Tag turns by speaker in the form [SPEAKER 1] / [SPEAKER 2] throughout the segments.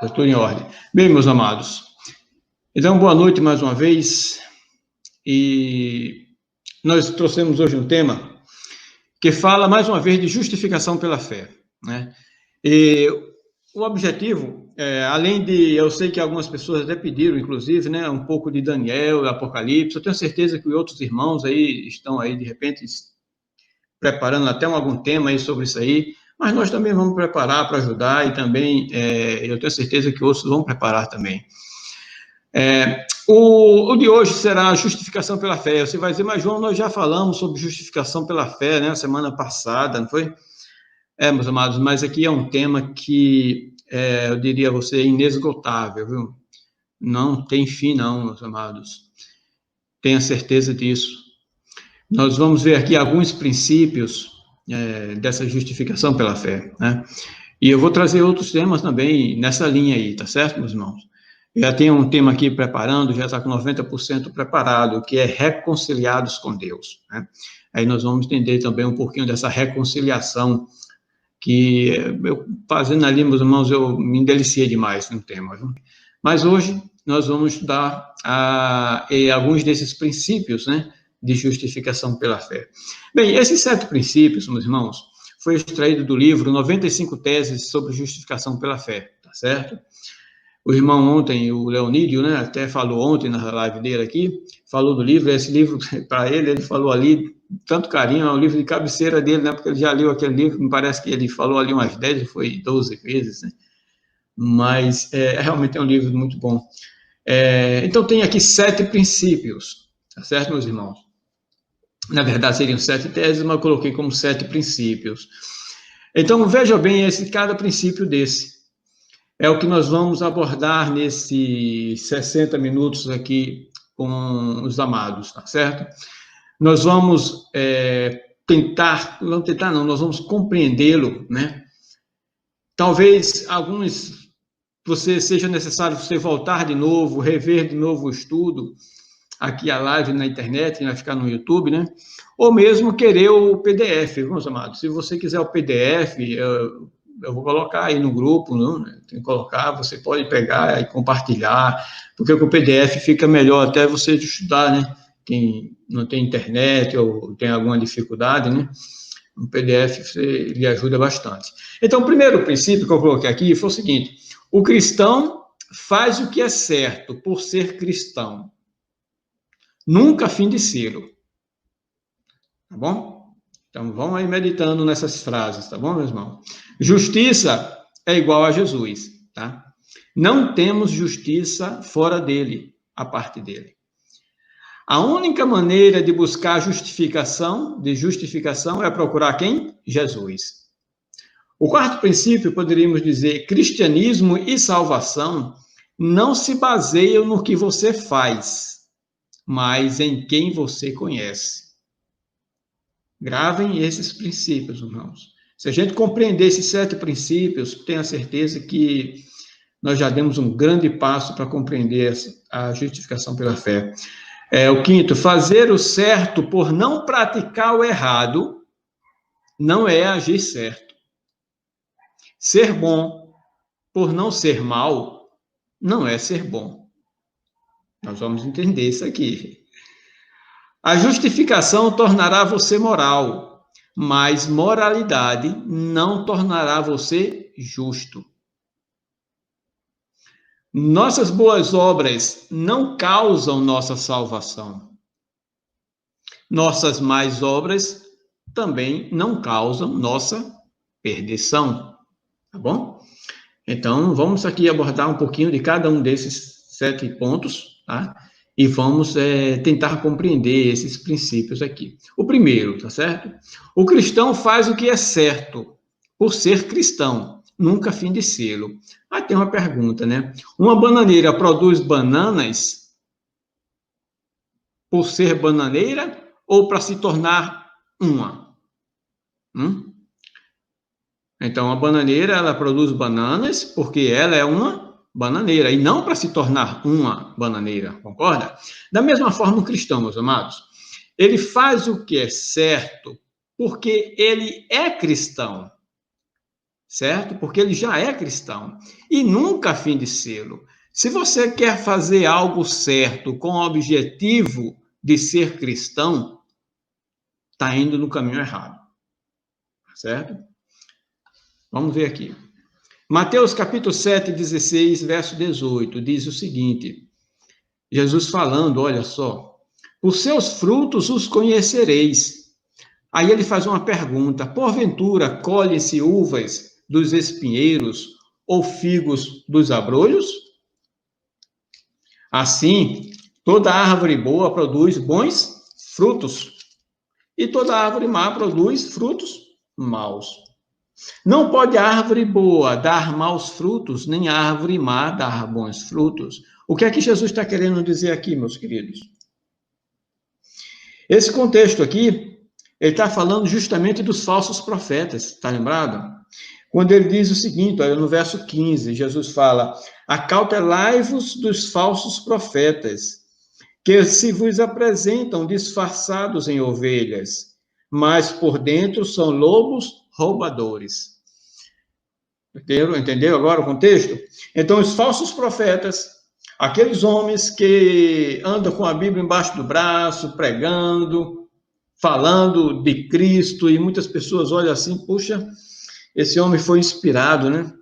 [SPEAKER 1] Já estou em ordem. Bem, meus amados, então, boa noite mais uma vez. E nós trouxemos hoje um tema que fala, mais uma vez, de justificação pela fé, né? E o objetivo, além de, eu sei que algumas pessoas até pediram, inclusive, né, um pouco de Daniel, Apocalipse, eu tenho certeza que outros irmãos aí estão aí, de repente, preparando até algum tema aí sobre isso aí, mas nós também vamos preparar para ajudar e também eu tenho certeza que outros vão preparar também. O de hoje será a justificação pela fé. Você vai dizer, mas João, nós já falamos sobre justificação pela fé, né, semana passada, não foi? Meus amados, mas aqui é um tema que, eu diria a você, inesgotável, viu? Não tem fim, não, meus amados. Tenha certeza disso. Nós vamos ver aqui alguns princípios dessa justificação pela fé, né? E eu vou trazer outros temas também nessa linha aí, tá certo, meus irmãos? Já tem um tema aqui preparando, já está com 90% preparado, que é reconciliados com Deus, né? Aí nós vamos entender também um pouquinho dessa reconciliação, que eu, fazendo ali, meus irmãos, eu me deliciei demais no tema, viu? Mas hoje nós vamos estudar alguns desses princípios, né, de justificação pela fé. Bem, esses 7 princípios, meus irmãos, foi extraído do livro 95 Teses sobre Justificação pela Fé, tá certo? O irmão ontem, o Leonídio, né, até falou ontem na live dele aqui, falou do livro, esse livro, para ele falou ali, tanto carinho, é um livro de cabeceira dele, né, porque ele já leu aquele livro, me parece que ele falou ali umas 10, foi 12 vezes, né, mas realmente é um livro muito bom. Então, tem aqui 7 princípios, tá certo, meus irmãos? Na verdade, seriam 7 teses, mas eu coloquei como 7 princípios. Então, veja bem cada princípio desse. É o que nós vamos abordar nesses 60 minutos aqui com os amados, tá certo? Nós vamos nós vamos compreendê-lo, né? Talvez seja necessário você voltar de novo, rever de novo o estudo, aqui a live na internet, vai ficar no YouTube, né? Ou mesmo querer o PDF, meus amados. Se você quiser o PDF, eu vou colocar aí no grupo, né? Tem que colocar, você pode pegar e compartilhar, porque com o PDF fica melhor até você estudar, né? Quem não tem internet ou tem alguma dificuldade, né? O PDF lhe ajuda bastante. Então, o primeiro princípio que eu coloquei aqui foi o seguinte: o cristão faz o que é certo por ser cristão, nunca a fim de ser. Tá bom? Então, vamos aí meditando nessas frases, tá bom, meus irmãos? Justiça é igual a Jesus, tá? Não temos justiça fora dele, a parte dele. A única maneira de buscar justificação é procurar quem? Jesus. O quarto princípio, poderíamos dizer, cristianismo e salvação não se baseiam no que você faz, mas em quem você conhece. Gravem esses princípios, irmãos. Se a gente compreender esses 7 princípios, tenha certeza que nós já demos um grande passo para compreender a justificação pela fé. O quinto, fazer o certo por não praticar o errado não é agir certo. Ser bom por não ser mal não é ser bom. Nós vamos entender isso aqui. A justificação tornará você moral, mas moralidade não tornará você justo. Nossas boas obras não causam nossa salvação. Nossas más obras também não causam nossa perdição. Tá bom? Então, vamos aqui abordar um pouquinho de cada um desses 7 pontos, tá? E vamos tentar compreender esses princípios aqui. O primeiro, tá certo? O cristão faz o que é certo por ser cristão, nunca a fim de sê-lo. Aí tem uma pergunta, né? Uma bananeira produz bananas por ser bananeira ou para se tornar uma? Então, a bananeira, ela produz bananas porque ela é uma bananeira e não para se tornar uma bananeira, concorda? Da mesma forma, o cristão, meus amados, ele faz o que é certo porque ele é cristão. certo? Porque ele já é cristão e nunca a fim de sê-lo. Se você quer fazer algo certo com o objetivo de ser cristão, está indo no caminho errado, certo? Vamos ver aqui. Mateus capítulo 7, 16, verso 18, diz o seguinte, Jesus falando, olha só, os seus frutos os conhecereis. Aí ele faz uma pergunta, porventura colhem-se uvas dos espinheiros ou figos dos abrolhos? Assim, toda árvore boa produz bons frutos, e toda árvore má produz frutos maus. Não pode a árvore boa dar maus frutos, nem a árvore má dar bons frutos. O que é que Jesus está querendo dizer aqui, meus queridos? Esse contexto aqui, ele está falando justamente dos falsos profetas, está lembrado? Quando ele diz o seguinte, olha, no verso 15, Jesus fala, acautelai-vos dos falsos profetas, que se vos apresentam disfarçados em ovelhas, mas por dentro são lobos roubadores. Entendeu agora o contexto? Então, os falsos profetas, aqueles homens que andam com a Bíblia embaixo do braço, pregando, falando de Cristo, e muitas pessoas olham assim, puxa, esse homem foi inspirado, né?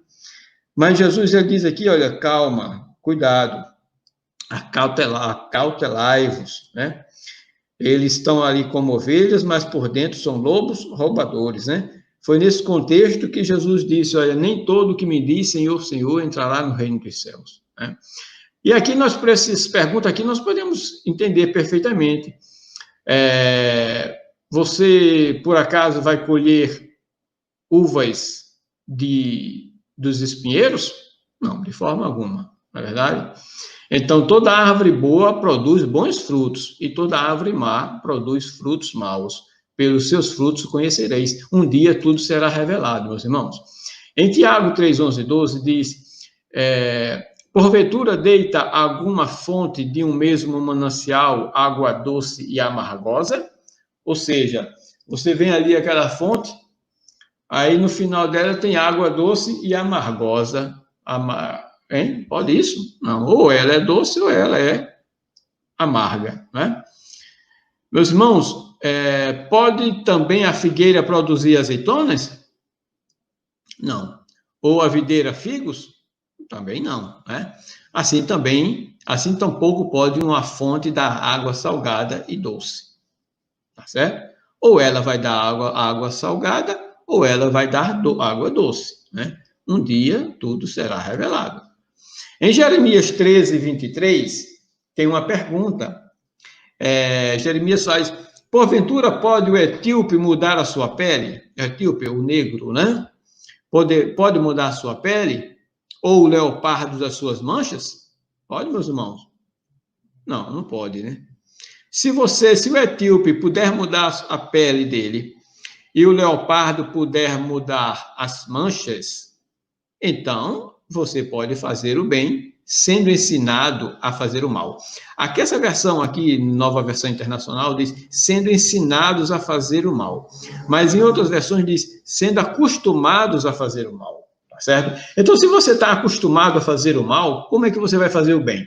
[SPEAKER 1] Mas Jesus já diz aqui, olha, calma, cuidado, acautelai-vos, né? Eles estão ali como ovelhas, mas por dentro são lobos roubadores, né? Foi nesse contexto que Jesus disse, olha, nem todo que me diz Senhor, Senhor, entrará no reino dos céus, né? E aqui nós, para essas perguntas aqui, nós podemos entender perfeitamente. Você, por acaso, vai colher uvas dos espinheiros? Não, de forma alguma, não é verdade? Então, toda árvore boa produz bons frutos, e toda árvore má produz frutos maus. Pelos seus frutos conhecereis. Um dia tudo será revelado, meus irmãos. Em Tiago 3, 11 e 12 diz, porventura deita alguma fonte de um mesmo manancial água doce e amargosa? Ou seja, você vem ali aquela fonte, aí no final dela tem água doce e amargosa. Hein? Pode isso? Não, ou ela é doce ou ela é amarga, né? Meus irmãos, pode também a figueira produzir azeitonas? Não. Ou a videira figos? Também não, né? Assim tampouco pode uma fonte dar água salgada e doce, tá certo? Ou ela vai dar água salgada, ou ela vai dar água doce, né? Um dia tudo será revelado. Em Jeremias 13, 23, tem uma pergunta. Jeremias faz, porventura pode o etíope mudar a sua pele? Etíope, o negro, né? Pode mudar a sua pele? Ou o leopardo as suas manchas? Pode, meus irmãos? Não, não pode, né? Se o etíope puder mudar a pele dele e o leopardo puder mudar as manchas, então você pode fazer o bem sendo ensinado a fazer o mal. Aqui, essa versão aqui, nova versão internacional, diz sendo ensinados a fazer o mal. Mas em outras versões diz sendo acostumados a fazer o mal, tá certo? Então, se você está acostumado a fazer o mal, como é que você vai fazer o bem?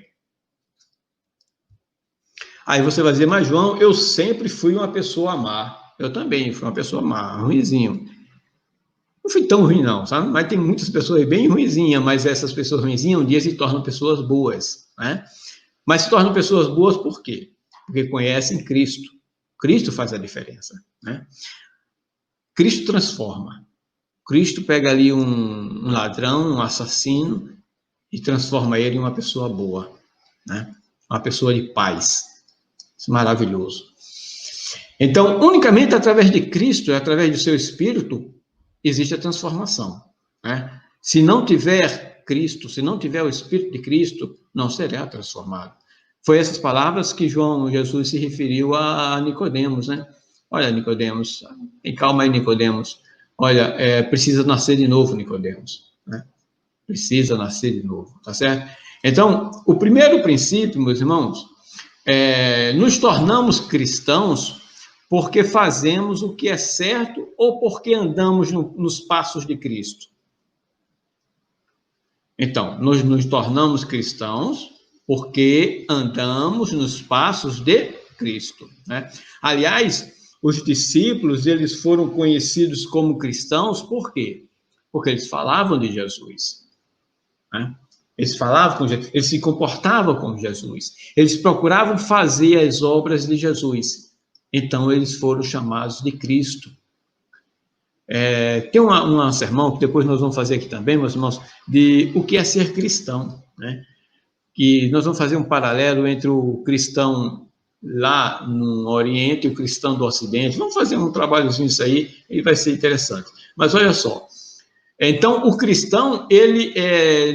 [SPEAKER 1] Aí você vai dizer, mas João, eu sempre fui uma pessoa má. Eu também fui uma pessoa má, ruinzinho. Não fui tão ruim, não, sabe? Mas tem muitas pessoas bem ruinzinhas, mas essas pessoas ruinzinhas um dia se tornam pessoas boas, né? Mas se tornam pessoas boas por quê? Porque conhecem Cristo. Cristo faz a diferença, né? Cristo transforma. Cristo pega ali um ladrão, um assassino, e transforma ele em uma pessoa boa, né? Uma pessoa de paz. Isso é maravilhoso. Então, unicamente através de Cristo, através do seu Espírito, existe a transformação, né? Se não tiver Cristo, se não tiver o Espírito de Cristo, não será transformado. Foi essas palavras que Jesus se referiu a Nicodemos, né? Olha, Nicodemos, tem calma aí, Nicodemos. Olha, precisa nascer de novo, Nicodemos, né? Precisa nascer de novo, tá certo? Então, o primeiro princípio, meus irmãos, nos tornamos cristãos porque fazemos o que é certo ou porque andamos nos passos de Cristo. Então, nós nos tornamos cristãos porque andamos nos passos de Cristo, né? Aliás, os discípulos, eles foram conhecidos como cristãos por quê? Porque eles falavam de Jesus, né? Eles falavam com Jesus, eles se comportavam com Jesus, eles procuravam fazer as obras de Jesus. Então, eles foram chamados de Cristo. Tem um sermão, que depois nós vamos fazer aqui também, meus irmãos, de o que é ser cristão, né? Que nós vamos fazer um paralelo entre o cristão lá no Oriente e o cristão do Ocidente. Vamos fazer um trabalhozinho isso aí, e vai ser interessante. Mas olha só, então o cristão, ele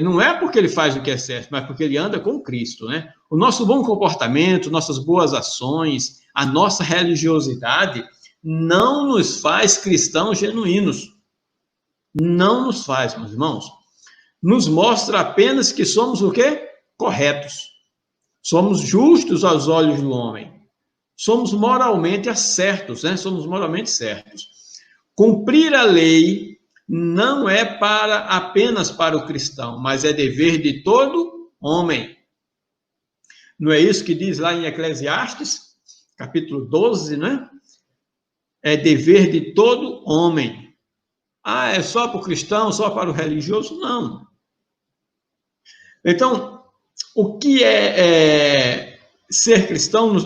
[SPEAKER 1] não é porque ele faz o que é certo, mas porque ele anda com Cristo, né? O nosso bom comportamento, nossas boas ações, a nossa religiosidade não nos faz cristãos genuínos. Não nos faz, meus irmãos. Nos mostra apenas que somos o quê? Corretos. Somos justos aos olhos do homem. Somos moralmente certos, né? Somos moralmente certos. Cumprir a lei não é apenas para o cristão, mas é dever de todo homem. Não é isso que diz lá em Eclesiastes, capítulo 12, né? É dever de todo homem. Ah, é só para o cristão, só para o religioso? Não. Então, o que é ser cristão,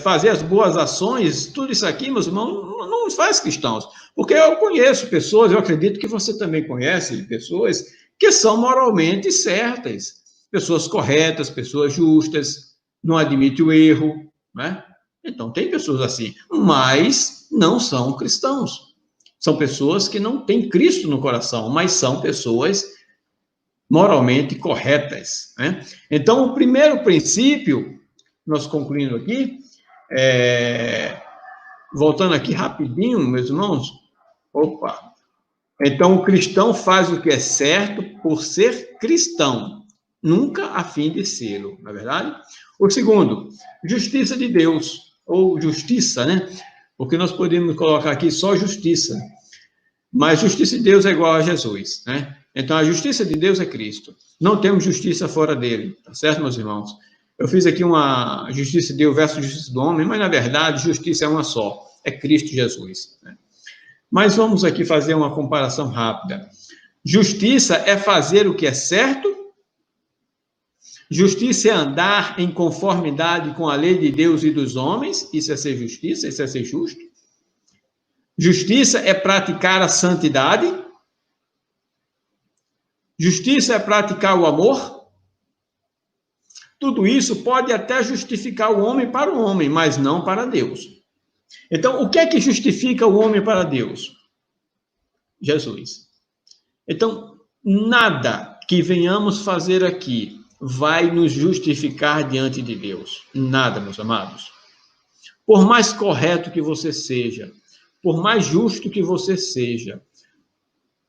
[SPEAKER 1] fazer as boas ações, tudo isso aqui, meus irmãos, não nos faz cristãos. Porque eu conheço pessoas, eu acredito que você também conhece pessoas que são moralmente certas, pessoas corretas, pessoas justas, não admitem o erro, né? Então, tem pessoas assim, mas não são cristãos. São pessoas que não têm Cristo no coração, mas são pessoas moralmente corretas, né? Então, o primeiro princípio, nós concluindo aqui, voltando aqui rapidinho, meus irmãos, então o cristão faz o que é certo por ser cristão, nunca a fim de sê-lo, não é verdade? O segundo, justiça de Deus, ou justiça, né? Porque nós podemos colocar aqui só justiça, mas justiça de Deus é igual a Jesus, né? Então, a justiça de Deus é Cristo. Não temos justiça fora dele, tá certo, meus irmãos? Eu fiz aqui uma justiça de Deus versus justiça do homem, mas, na verdade, justiça é uma só, é Cristo Jesus, né? Mas vamos aqui fazer uma comparação rápida. Justiça é fazer o que é certo. Justiça é andar em conformidade com a lei de Deus e dos homens. Isso é ser justiça, isso é ser justo. Justiça é praticar a santidade. Justiça é praticar o amor. Tudo isso pode até justificar o homem para o homem, mas não para Deus. Então, o que é que justifica o homem para Deus? Jesus. Então, nada que venhamos fazer aqui vai nos justificar diante de Deus. Nada, meus amados. Por mais correto que você seja, por mais justo que você seja,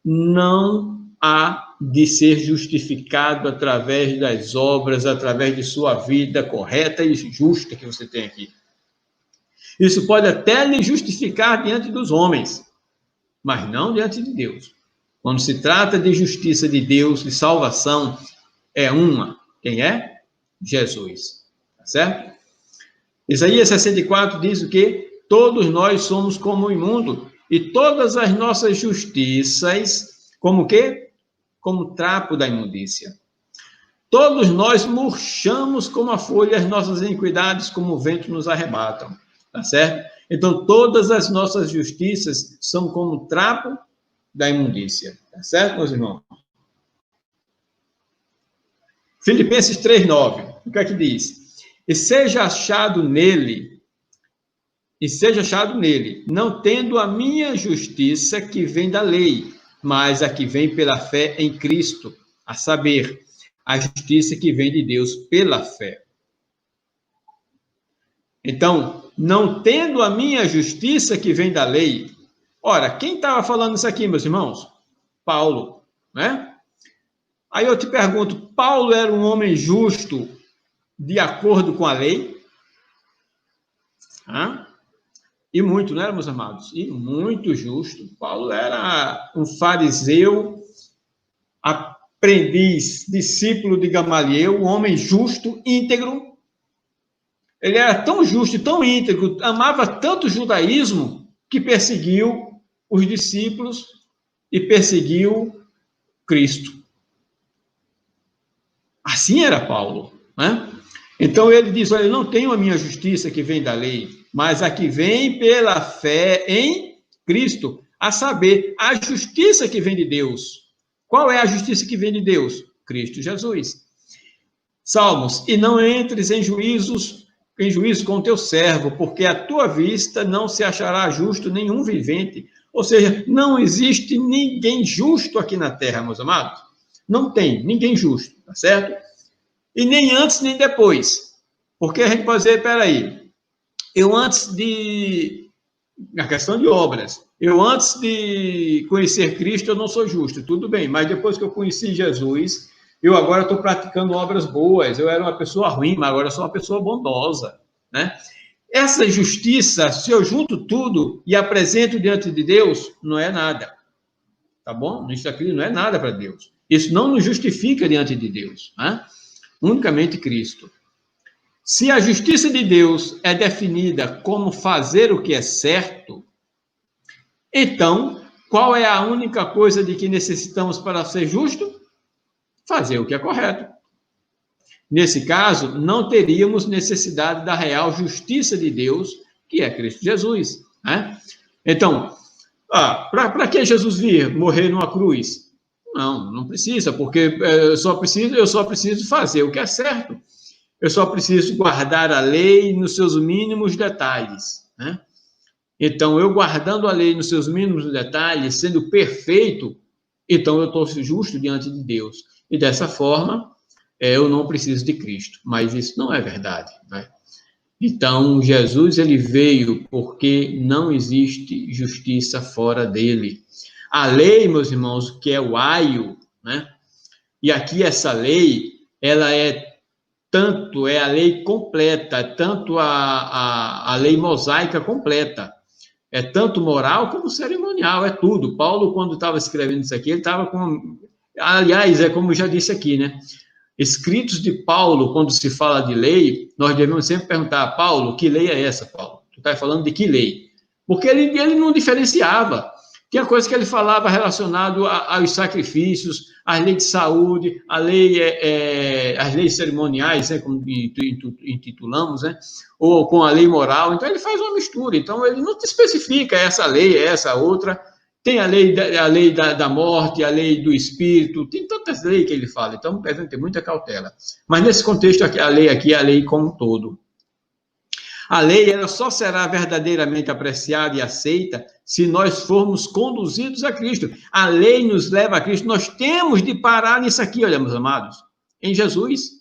[SPEAKER 1] não há de ser justificado através das obras, através de sua vida correta e justa que você tem aqui. Isso pode até lhe justificar diante dos homens, mas não diante de Deus. Quando se trata de justiça de Deus, de salvação, é uma. Quem é? Jesus. Tá certo? Isaías 64 diz o quê? Todos nós somos como o imundo, e todas as nossas justiças, como o quê? Como trapo da imundícia. Todos nós murchamos como a folha, as nossas iniquidades como o vento nos arrebatam. Tá certo? Então, todas as nossas justiças são como trapo da imundícia. Tá certo, meus irmãos? Filipenses 3:9. O que é que diz? E seja achado nele, não tendo a minha justiça que vem da lei, mas a que vem pela fé em Cristo, a saber, a justiça que vem de Deus pela fé. Então, não tendo a minha justiça que vem da lei. Ora, quem estava falando isso aqui, meus irmãos? Paulo, né? Aí eu te pergunto, Paulo era um homem justo de acordo com a lei? E muito, não era, meus amados? E muito justo. Paulo era um fariseu aprendiz, discípulo de Gamaliel, um homem justo, íntegro. Ele era tão justo e tão íntegro, amava tanto o judaísmo, que perseguiu os discípulos e perseguiu Cristo. Assim era Paulo, né? Então ele diz, olha, eu não tenho a minha justiça que vem da lei, mas a que vem pela fé em Cristo, a saber, a justiça que vem de Deus. Qual é a justiça que vem de Deus? Cristo Jesus. Salmos, e não entres em juízo com o teu servo, porque à tua vista não se achará justo nenhum vivente. Ou seja, não existe ninguém justo aqui na terra, meus amados. Não tem ninguém justo, tá certo? E nem antes nem depois. Porque a gente pode dizer, peraí, eu antes de... Na questão de obras, eu antes de conhecer Cristo, eu não sou justo, tudo bem, mas depois que eu conheci Jesus, eu agora estou praticando obras boas, eu era uma pessoa ruim, mas agora eu sou uma pessoa bondosa, né? Essa justiça, se eu junto tudo e apresento diante de Deus, não é nada, tá bom? Isso aqui não é nada para Deus. Isso não nos justifica diante de Deus, né? Unicamente Cristo. Se a justiça de Deus é definida como fazer o que é certo, então, qual é a única coisa de que necessitamos para ser justo? Fazer o que é correto. Nesse caso, não teríamos necessidade da real justiça de Deus, que é Cristo Jesus, né? Então, para que Jesus vir morrer numa cruz? Não precisa, porque eu só preciso fazer o que é certo. Eu só preciso guardar a lei nos seus mínimos detalhes, né? Então, eu guardando a lei nos seus mínimos detalhes, sendo perfeito, então eu estou justo diante de Deus. E dessa forma, eu não preciso de Cristo. Mas isso não é verdade, né? Então, Jesus, ele veio porque não existe justiça fora dele. A lei, meus irmãos, que é o aio, né? E aqui essa lei, ela é a lei completa, tanto a lei mosaica completa. É tanto moral como cerimonial, é tudo. Paulo, quando estava escrevendo isso aqui, ele estava com... Aliás, é como eu já disse aqui, né? Escritos de Paulo, quando se fala de lei, nós devemos sempre perguntar, Paulo, que lei é essa, Paulo? Tu está falando de que lei? Porque ele não diferenciava. Tinha coisa que ele falava relacionado aos sacrifícios, às leis de saúde, as leis cerimoniais, né, como intitulamos, né, ou com a lei moral. Então, ele faz uma mistura. Então, ele não especifica essa lei, essa outra. Tem a lei da morte, a lei do espírito, tem tantas leis que ele fala. Então, devem ter muita cautela. Mas, nesse contexto, a lei aqui é a lei como um todo. A lei ela só será verdadeiramente apreciada e aceita se nós formos conduzidos a Cristo. A lei nos leva a Cristo. Nós temos de parar nisso aqui, olha, meus amados, em Jesus.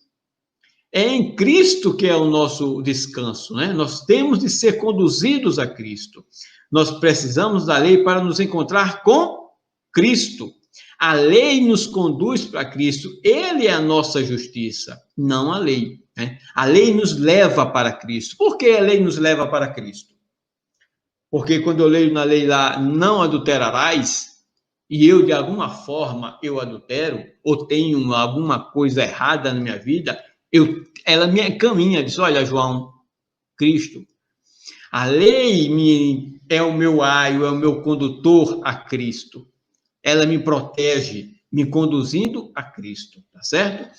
[SPEAKER 1] É em Cristo que é o nosso descanso, né? Nós temos de ser conduzidos a Cristo. Nós precisamos da lei para nos encontrar com Cristo. A lei nos conduz para Cristo. Ele é a nossa justiça, não a lei. Né? A lei nos leva para Cristo. Por que a lei nos leva para Cristo? Porque quando eu leio na lei lá, não adulterarás, e eu, de alguma forma, eu adultero, ou tenho alguma coisa errada na minha vida, ela me encaminha, diz, olha, João, Cristo, a lei é o meu aio, é o meu condutor a Cristo. Ela me protege, me conduzindo a Cristo, tá certo?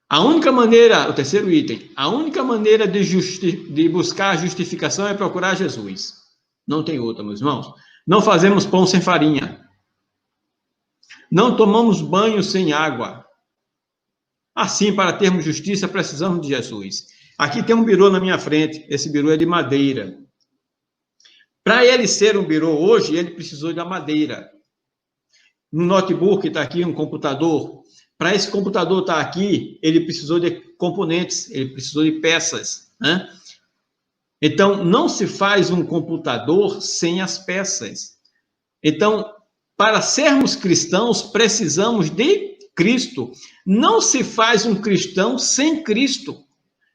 [SPEAKER 1] A única maneira, o terceiro item, a única maneira de buscar a justificação é procurar Jesus. Não tem outra, meus irmãos. Não fazemos pão sem farinha. Não tomamos banho sem água. Assim, para termos justiça, precisamos de Jesus. Aqui tem um birô na minha frente. Esse birô é de madeira. Para ele ser um birô hoje, ele precisou da madeira. No notebook está aqui um computador. Para esse computador estar aqui, ele precisou de componentes, ele precisou de peças, né? Então, não se faz um computador sem as peças. Então, para sermos cristãos, precisamos de Cristo. Não se faz um cristão sem Cristo.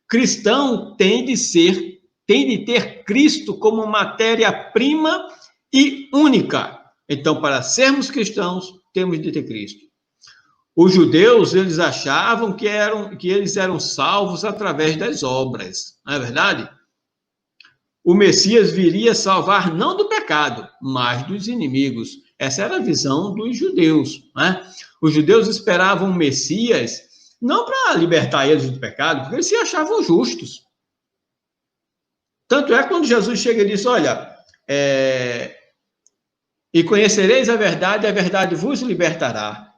[SPEAKER 1] Cristão tem de ter Cristo como matéria-prima e única. Então, para sermos cristãos, temos de ter Cristo. Os judeus, eles achavam que eles eram salvos através das obras, não é verdade? O Messias viria salvar não do pecado, mas dos inimigos. Essa era a visão dos judeus, né? Os judeus esperavam o Messias não para libertar eles do pecado, porque eles se achavam justos. Tanto é quando Jesus chega e diz, olha, e conhecereis a verdade vos libertará.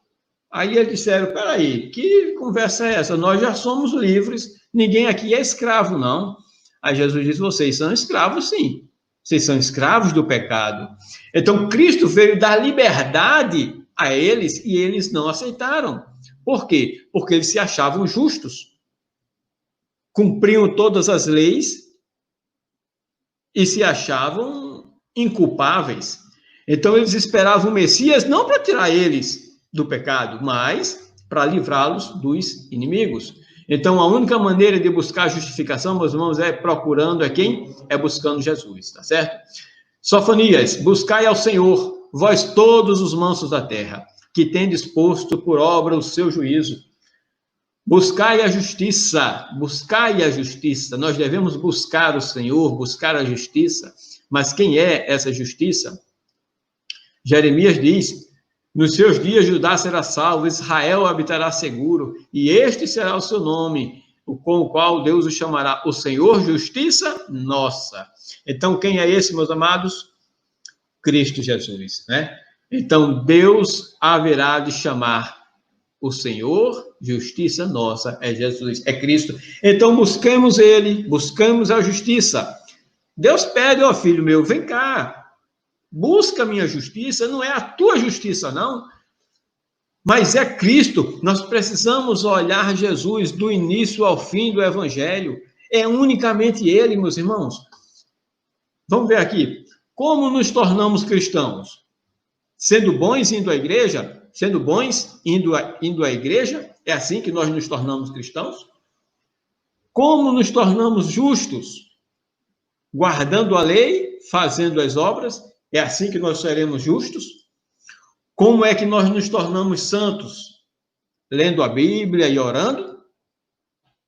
[SPEAKER 1] Aí eles disseram, peraí, que conversa é essa? Nós já somos livres, ninguém aqui é escravo, não. Aí Jesus diz, vocês são escravos, sim. Vocês são escravos do pecado. Então, Cristo veio dar liberdade a eles e eles não aceitaram. Por quê? Porque eles se achavam justos. Cumpriam todas as leis e se achavam inculpáveis. Então, eles esperavam o Messias não para tirar eles do pecado, mas para livrá-los dos inimigos. Então, a única maneira de buscar justificação, meus irmãos, é procurando quem? É buscando Jesus, tá certo? Sofonias, buscai ao Senhor, vós todos os mansos da terra, que tendes posto por obra o seu juízo. Buscai a justiça, buscai a justiça. Nós devemos buscar o Senhor, buscar a justiça. Mas quem é essa justiça? Jeremias diz, nos seus dias Judá será salvo, Israel habitará seguro, e este será o seu nome, com o qual Deus o chamará, o Senhor justiça nossa. Então, quem é esse, meus amados? Cristo Jesus, né? Então, Deus haverá de chamar o Senhor justiça nossa, é Jesus, é Cristo. Então, busquemos ele, buscamos a justiça. Deus pede, ó filho meu, vem cá, busca a minha justiça, não é a tua justiça, não, mas é Cristo. Nós precisamos olhar Jesus do início ao fim do Evangelho. É unicamente Ele, meus irmãos. Vamos ver aqui. Como nos tornamos cristãos? Sendo bons indo à igreja? Sendo bons indo à igreja? É assim que nós nos tornamos cristãos? Como nos tornamos justos? Guardando a lei, fazendo as obras? É assim que nós seremos justos? Como é que nós nos tornamos santos? Lendo a Bíblia e orando?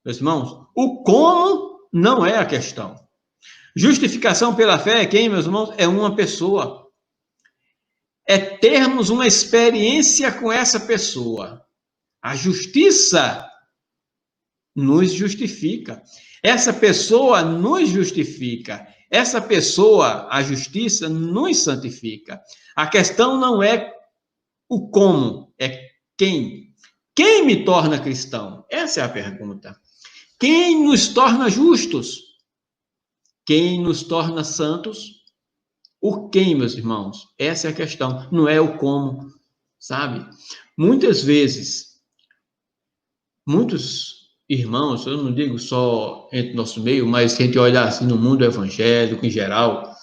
[SPEAKER 1] Meus irmãos, o como não é a questão. Justificação pela fé é quem, meus irmãos? É uma pessoa. É termos uma experiência com essa pessoa. A justiça nos justifica. Essa pessoa nos justifica. Essa pessoa, a justiça, nos santifica. A questão não é o como, é quem. Quem me torna cristão? Essa é a pergunta. Quem nos torna justos? Quem nos torna santos? O quem, meus irmãos? Essa é a questão, não é o como, sabe? Muitas vezes, muitos irmãos, eu não digo só entre nosso meio, mas se a gente olhar assim no mundo evangélico em geral,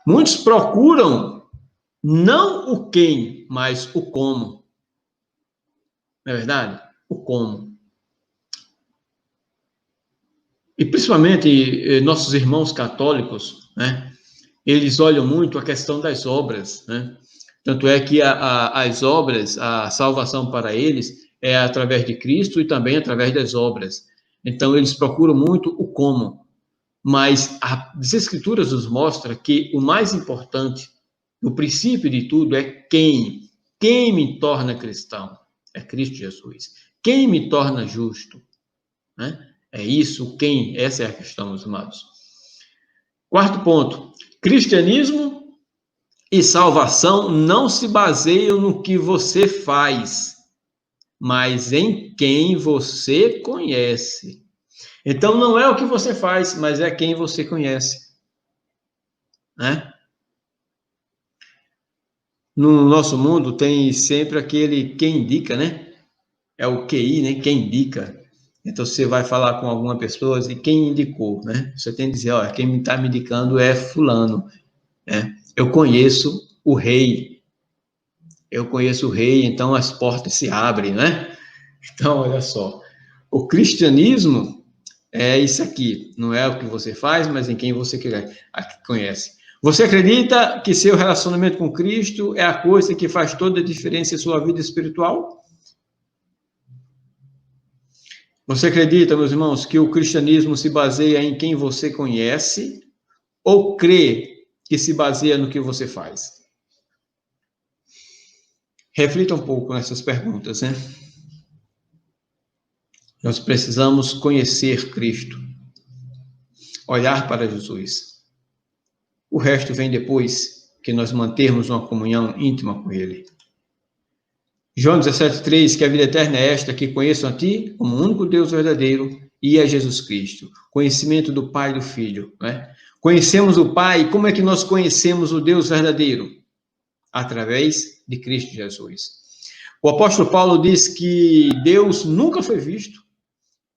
[SPEAKER 1] muitos procuram não o quem, mas o como. Não é verdade? O como. E principalmente nossos irmãos católicos, né? Eles olham muito a questão das obras, né? Tanto é que as obras, a salvação para eles é através de Cristo e também através das obras. Então, eles procuram muito o como. Mas as Escrituras nos mostram que o mais importante, o princípio de tudo é quem. Quem me torna cristão? É Cristo Jesus. Quem me torna justo? Né? É isso, quem? Essa é a questão, meus amados. Quarto ponto. Cristianismo e salvação não se baseiam no que você faz, mas em quem você conhece. Então, não é o que você faz, mas é quem você conhece. Né? No nosso mundo, tem sempre aquele quem indica, né? É o QI, né? Quem indica. Então, você vai falar com alguma pessoa e quem indicou, né? Você tem que dizer, olha, quem está me indicando é fulano. Né? Eu conheço o rei. Eu conheço o rei, então as portas se abrem, né? Então, olha só. O cristianismo é isso aqui. Não é o que você faz, mas em quem você conhece. Você acredita que seu relacionamento com Cristo é a coisa que faz toda a diferença em sua vida espiritual? Você acredita, meus irmãos, que o cristianismo se baseia em quem você conhece ou crê que se baseia no que você faz? Reflita um pouco nessas perguntas, né? Nós precisamos conhecer Cristo, olhar para Jesus. O resto vem depois que nós mantermos uma comunhão íntima com Ele. João 17,3, que a vida eterna é esta, que conheçam a Ti como o único Deus verdadeiro e a Jesus Cristo. Conhecimento do Pai e do Filho, né? Conhecemos o Pai, como é que nós conhecemos o Deus verdadeiro? Através de Cristo Jesus. O apóstolo Paulo diz que Deus nunca foi visto,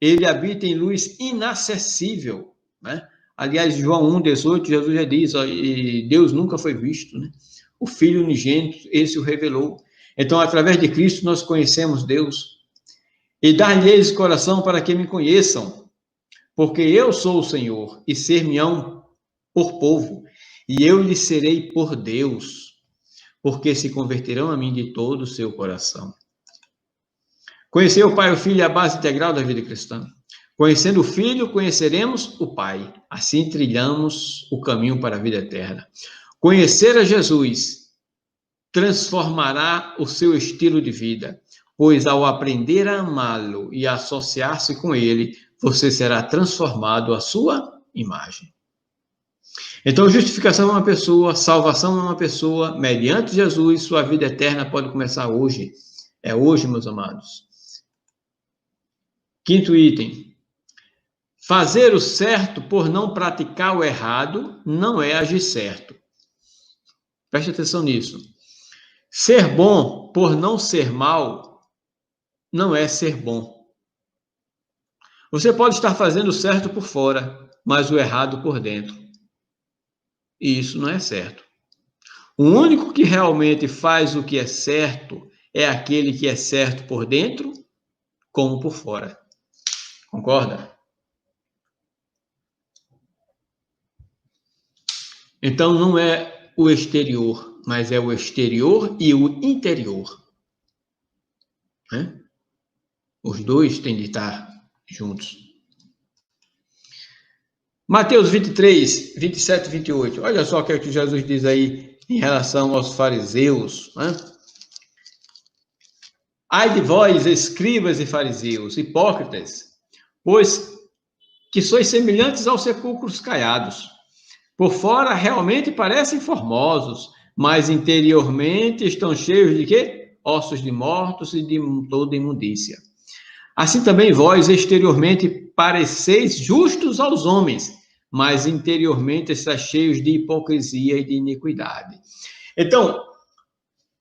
[SPEAKER 1] ele habita em luz inacessível, né? Aliás, João 1,18, Jesus já diz, ó, e Deus nunca foi visto, né? O Filho unigênito, esse o revelou. Então, através de Cristo, nós conhecemos Deus. E dar-lhes coração para que me conheçam, porque eu sou o Senhor, e ser-me-ão por povo, e eu lhes serei por Deus, porque se converterão a mim de todo o seu coração. Conhecer o Pai e o Filho é a base integral da vida cristã. Conhecendo o Filho, conheceremos o Pai. Assim trilhamos o caminho para a vida eterna. Conhecer a Jesus transformará o seu estilo de vida, pois ao aprender a amá-lo e associar-se com ele, você será transformado à sua imagem. Então, justificação é uma pessoa, salvação é uma pessoa, mediante Jesus, sua vida eterna pode começar hoje. É hoje, meus amados. Quinto item. Fazer o certo por não praticar o errado não é agir certo. Preste atenção nisso. Ser bom por não ser mal não é ser bom. Você pode estar fazendo o certo por fora, mas o errado por dentro. E isso não é certo. O único que realmente faz o que é certo é aquele que é certo por dentro como por fora. Concorda? Então não é o exterior, mas é o exterior e o interior. Né? Os dois têm de estar juntos. Mateus 23, 27 e 28. Olha só o que Jesus diz aí em relação aos fariseus. Né? Ai de vós, escribas e fariseus, hipócritas, pois que sois semelhantes aos sepulcros caiados. Por fora realmente parecem formosos, mas interiormente estão cheios de quê? Ossos de mortos e de toda imundícia. Assim também vós exteriormente pareceis justos aos homens, mas interiormente estáis cheios de hipocrisia e de iniquidade. Então,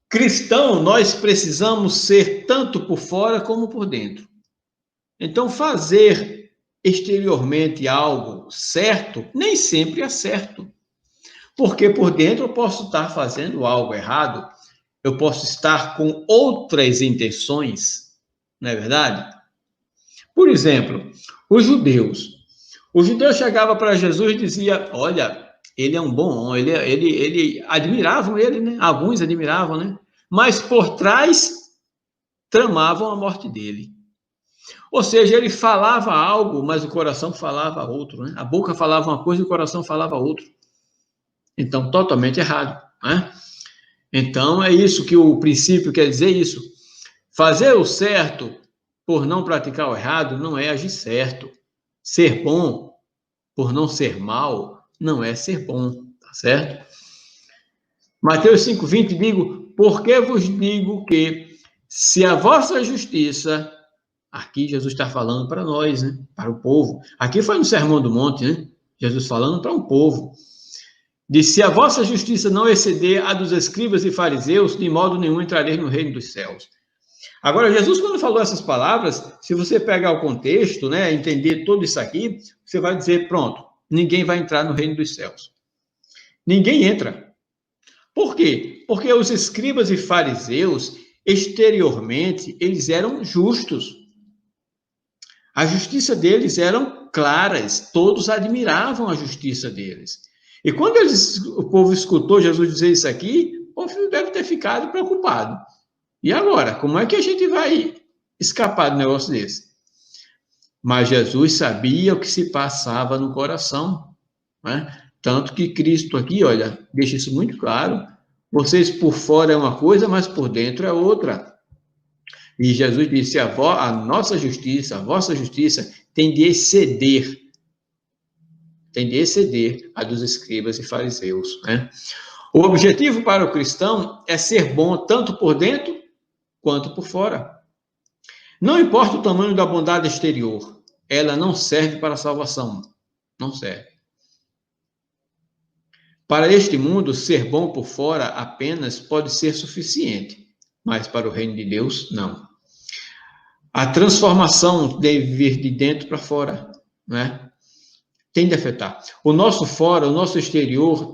[SPEAKER 1] cristão, nós precisamos ser tanto por fora como por dentro. Então, fazer exteriormente algo certo, nem sempre é certo. Porque por dentro eu posso estar fazendo algo errado, eu posso estar com outras intenções, não é verdade? Por exemplo, os judeus. O judeu chegava para Jesus e dizia, olha, ele é um bom homem, ele admiravam ele, né? Alguns admiravam, né? Mas por trás tramavam a morte dele. Ou seja, ele falava algo, mas o coração falava outro, né? A boca falava uma coisa e o coração falava outra. Então, totalmente errado, né? Então, é isso que o princípio quer dizer, isso. Fazer o certo por não praticar o errado não é agir certo. Ser bom por não ser mal não é ser bom, tá certo? Mateus 5,20, digo, porque vos digo que se a vossa justiça, aqui Jesus está falando para nós, né? Para o povo. Aqui foi no Sermão do Monte, né? Jesus falando para um povo. Diz, se a vossa justiça não exceder a dos escribas e fariseus, de modo nenhum entrareis no reino dos céus. Agora, Jesus, quando falou essas palavras, se você pegar o contexto, né, entender tudo isso aqui, você vai dizer, pronto, ninguém vai entrar no reino dos céus. Ninguém entra. Por quê? Porque os escribas e fariseus, exteriormente, eles eram justos. A justiça deles eram claras, todos admiravam a justiça deles. E quando o povo escutou Jesus dizer isso aqui, o povo deve ter ficado preocupado. E agora, como é que a gente vai escapar de um negócio desse? Mas Jesus sabia o que se passava no coração, né? Tanto que Cristo aqui, olha, deixa isso muito claro. Vocês por fora é uma coisa, mas por dentro é outra. E Jesus disse: a nossa justiça, a vossa justiça tem de exceder a dos escribas e fariseus, né? O objetivo para o cristão é ser bom tanto por dentro quanto por fora. Não importa o tamanho da bondade exterior, ela não serve para a salvação. Não serve. Para este mundo, ser bom por fora apenas pode ser suficiente, mas para o reino de Deus, não. A transformação deve vir de dentro para fora, né? Tem de afetar. O nosso fora, o nosso exterior,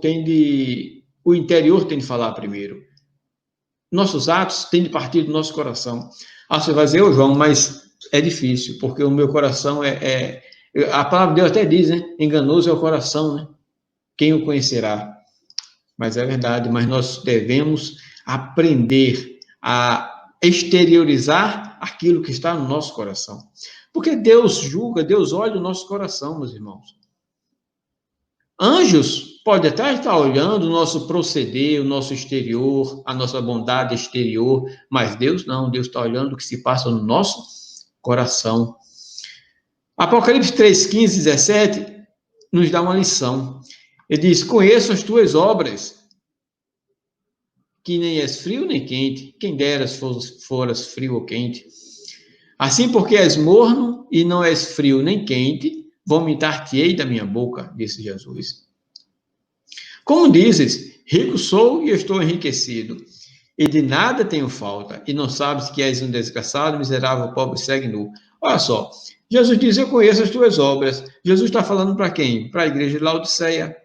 [SPEAKER 1] o interior tem de falar primeiro. Nossos atos têm de partir do nosso coração. Ah, você vai dizer, João, mas é difícil, porque o meu coração a palavra de Deus até diz, né? Enganoso é o coração, né? Quem o conhecerá? Mas é verdade, mas nós devemos aprender a exteriorizar aquilo que está no nosso coração. Porque Deus julga, Deus olha o nosso coração, meus irmãos. Anjos podem até estar olhando o nosso proceder, o nosso exterior, a nossa bondade exterior, mas Deus não, Deus está olhando o que se passa no nosso coração. Apocalipse 3, 15, 17 nos dá uma lição. Ele diz: conheço as tuas obras, que nem és frio nem quente, quem deras foras frio ou quente. Assim, porque és morno e não és frio nem quente, vomitar-te-ei da minha boca, disse Jesus. Como dizes, rico sou e estou enriquecido, e de nada tenho falta, e não sabes que és um desgraçado, miserável, pobre, cego e nu. Olha só, Jesus diz: eu conheço as tuas obras. Jesus está falando para quem? Para a igreja de Laodiceia,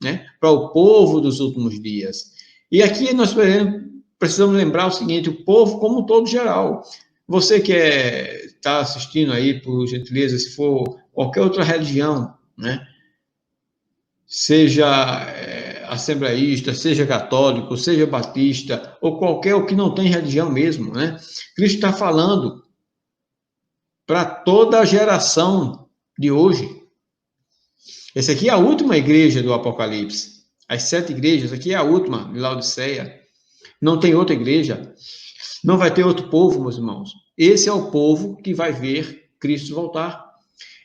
[SPEAKER 1] né? Para o povo dos últimos dias. E aqui nós precisamos lembrar o seguinte: o povo como um todo geral. Você que está assistindo aí, por gentileza, se for qualquer outra religião, né? Seja assembleísta, seja católico, seja batista, ou qualquer o que não tem religião mesmo, né? Cristo está falando para toda a geração de hoje. Essa aqui é a última igreja do Apocalipse. As 7 igrejas, aqui é a última, de Laodiceia. Não tem outra igreja. Não vai ter outro povo, meus irmãos. Esse é o povo que vai ver Cristo voltar.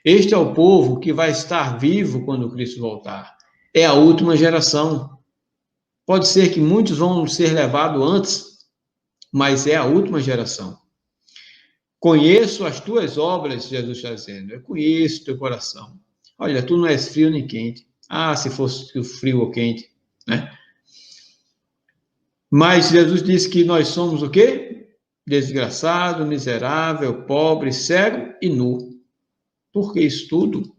[SPEAKER 1] Este é o povo que vai estar vivo quando Cristo voltar. É a última geração. Pode ser que muitos vão ser levados antes, mas é a última geração. Conheço as tuas obras, Jesus está dizendo. Eu conheço teu coração. Olha, tu não és frio nem quente. Ah, se fosse frio ou quente, né? Mas Jesus disse que nós somos o quê? Desgraçado, miserável, pobre, cego e nu. Por que isso tudo?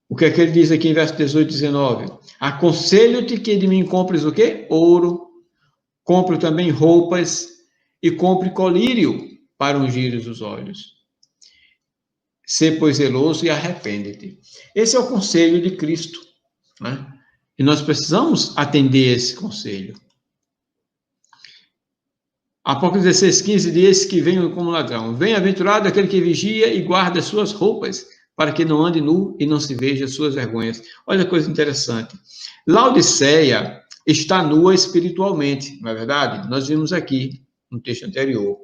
[SPEAKER 1] O que é que ele diz aqui em verso 18 e 19? Aconselho-te que de mim compres o quê? Ouro, compre também roupas e compre colírio para ungires os olhos. Sê, pois, zeloso e arrepende-te. Esse é o conselho de Cristo, né? E nós precisamos atender esse conselho. Apocalipse 16, 15 diz que vem como ladrão. Bem-aventurado aquele que vigia e guarda as suas roupas, para que não ande nu e não se veja as suas vergonhas. Olha que coisa interessante. Laodiceia está nua espiritualmente, não é verdade? Nós vimos aqui no texto anterior.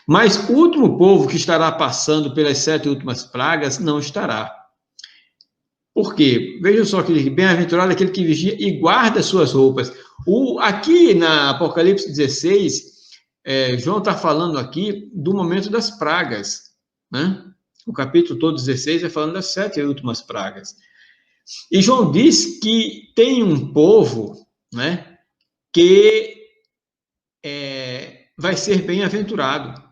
[SPEAKER 1] Mas o último povo que estará passando pelas 7 últimas pragas não estará. Por quê? Veja só que ele diz: bem-aventurado aquele que vigia e guarda as suas roupas. Aqui na Apocalipse 16, João está falando aqui do momento das pragas, né? O capítulo todo 16 é falando das 7 últimas pragas. E João diz que tem um povo, né, que vai ser bem-aventurado.